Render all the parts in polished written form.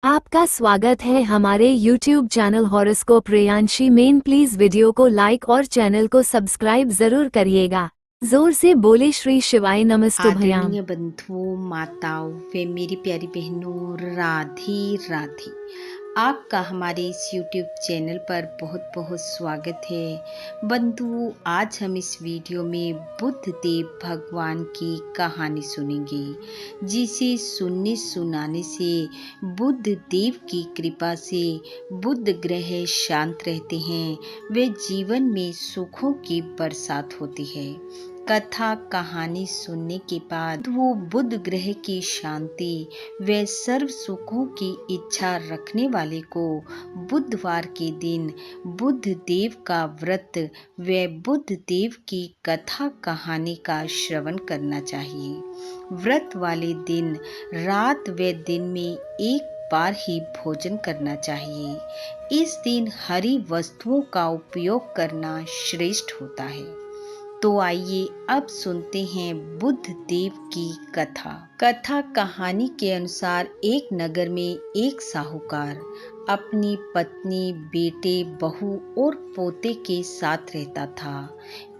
आपका स्वागत है हमारे YouTube चैनल हॉरोस्कोप प्रियांशी में। प्लीज वीडियो को लाइक और चैनल को सब्सक्राइब जरूर करिएगा। जोर से बोले श्री शिवाय नमस्तुभ्याम। आदरणीय बंधुओं, माताओं व मेरी प्यारी बहनों, राधे राधे। आपका हमारे इस YouTube चैनल पर बहुत बहुत स्वागत है। बंधुओं, आज हम इस वीडियो में बुद्ध देव भगवान की कहानी सुनेंगे, जिसे सुनने सुनाने से बुद्ध देव की कृपा से बुद्ध ग्रह शांत रहते हैं व जीवन में सुखों की बरसात होती है। कथा कहानी सुनने के बाद वो बुध ग्रह की शांति व सर्व सुखों की इच्छा रखने वाले को बुधवार के दिन बुद्ध देव का व्रत व बुद्ध देव की कथा कहानी का श्रवण करना चाहिए। व्रत वाले दिन रात व दिन में एक बार ही भोजन करना चाहिए। इस दिन हरी वस्तुओं का उपयोग करना श्रेष्ठ होता है। तो आइए अब सुनते हैं बुद्ध देव की कथा। कथा कहानी के अनुसार एक नगर में एक साहूकार अपनी पत्नी, बेटे, बहू और पोते के साथ रहता था।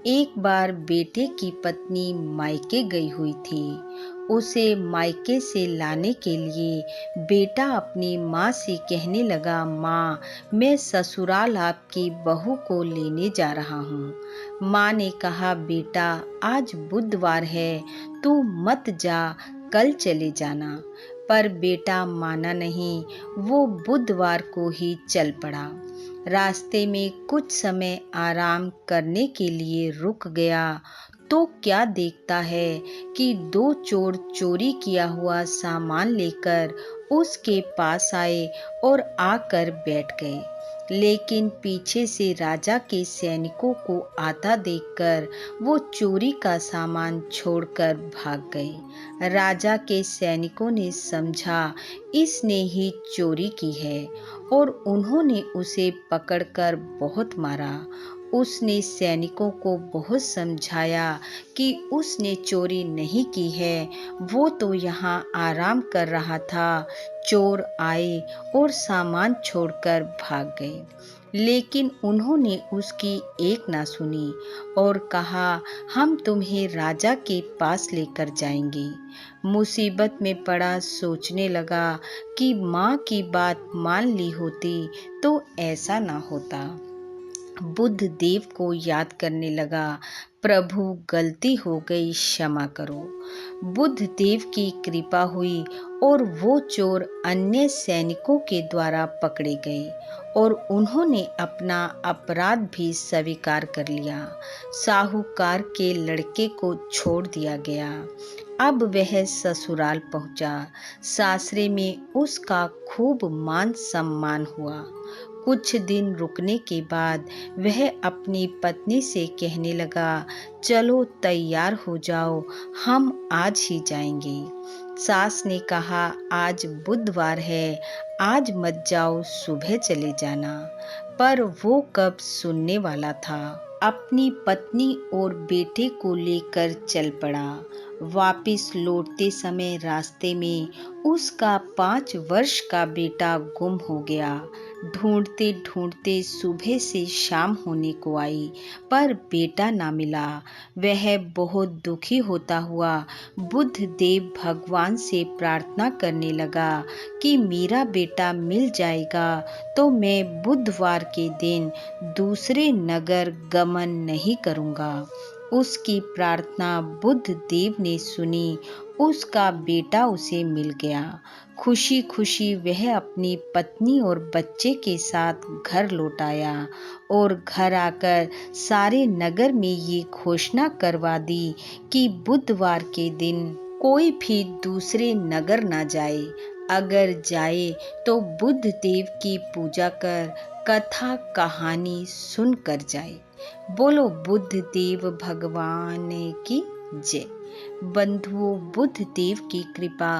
एक बार बेटे की पत्नी मायके गई हुई थी। उसे मायके से लाने के लिए बेटा अपनी माँ से कहने लगा, माँ, मैं ससुराल आपकी बहू को लेने जा रहा हूँ। माँ ने कहा, बेटा, आज बुधवार है, तू मत जा, कल चले जाना। पर बेटा माना नहीं, वो बुधवार को ही चल पड़ा। रास्ते में कुछ समय आराम करने के लिए रुक गया तो क्या देखता है कि दो चोर चोरी किया हुआ सामान लेकर उसके पास आए और आकर बैठ गए। लेकिन पीछे से राजा के सैनिकों को आता देखकर वो चोरी का सामान छोड़कर भाग गए। राजा के सैनिकों ने समझा इसने ही चोरी की है और उन्होंने उसे पकड़कर बहुत मारा। उसने सैनिकों को बहुत समझाया कि उसने चोरी नहीं की है, वो तो यहाँ आराम कर रहा था। चोर आए और सामान छोड़कर भाग गए, लेकिन उन्होंने उसकी एक ना सुनी और कहा, हम तुम्हें राजा के पास लेकर जाएंगे। मुसीबत में पड़ा सोचने लगा कि माँ की बात मान ली होती तो ऐसा ना होता। बुद्ध देव को याद करने लगा, प्रभु, गलती हो गई, क्षमा करो। बुद्ध देव की कृपा हुई और वो चोर अन्य सैनिकों के द्वारा पकड़े गए और उन्होंने अपना अपराध भी स्वीकार कर लिया। साहूकार के लड़के को छोड़ दिया गया। अब वह ससुराल पहुंचा। सासरे में उसका खूब मान सम्मान हुआ। कुछ दिन रुकने के बाद वह अपनी पत्नी से कहने लगा, चलो तैयार हो जाओ, हम आज ही जाएंगे। सास ने कहा, आज बुधवार है, आज मत जाओ, सुबह चले जाना। पर वो कब सुनने वाला था। अपनी पत्नी और बेटे को लेकर चल पड़ा। वापिस लौटते समय रास्ते में उसका 5 वर्ष का बेटा गुम हो गया। ढूंढते ढूंढते सुबह से शाम होने को आई, पर बेटा ना मिला। वह बहुत दुखी होता हुआ बुद्ध देव भगवान से प्रार्थना करने लगा कि मेरा बेटा मिल जाएगा तो मैं बुधवार के दिन दूसरे नगर गमन नहीं करूँगा। उसकी प्रार्थना बुद्ध देव ने सुनी। उसका बेटा उसे मिल गया। खुशी खुशी वह अपनी पत्नी और बच्चे के साथ घर लौट आया और घर आकर सारे नगर में ये घोषणा करवा दी कि बुधवार के दिन कोई भी दूसरे नगर ना जाए। अगर जाए तो बुद्ध देव की पूजा कर कथा कहानी सुन कर जाए। बोलो बुद्ध देव भगवान की जय। बंधुओं, बुद्ध देव की कृपा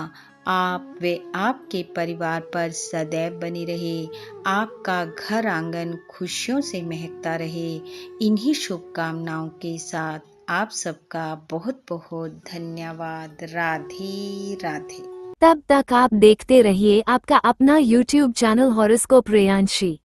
आप व आपके परिवार पर सदैव बनी रहे। आपका घर आंगन खुशियों से महकता रहे। इन्हीं शुभकामनाओं के साथ आप सबका बहुत बहुत धन्यवाद। राधे राधे। तब तक आप देखते रहिए आपका अपना YouTube चैनल हॉरोस्कोप प्रियांशी।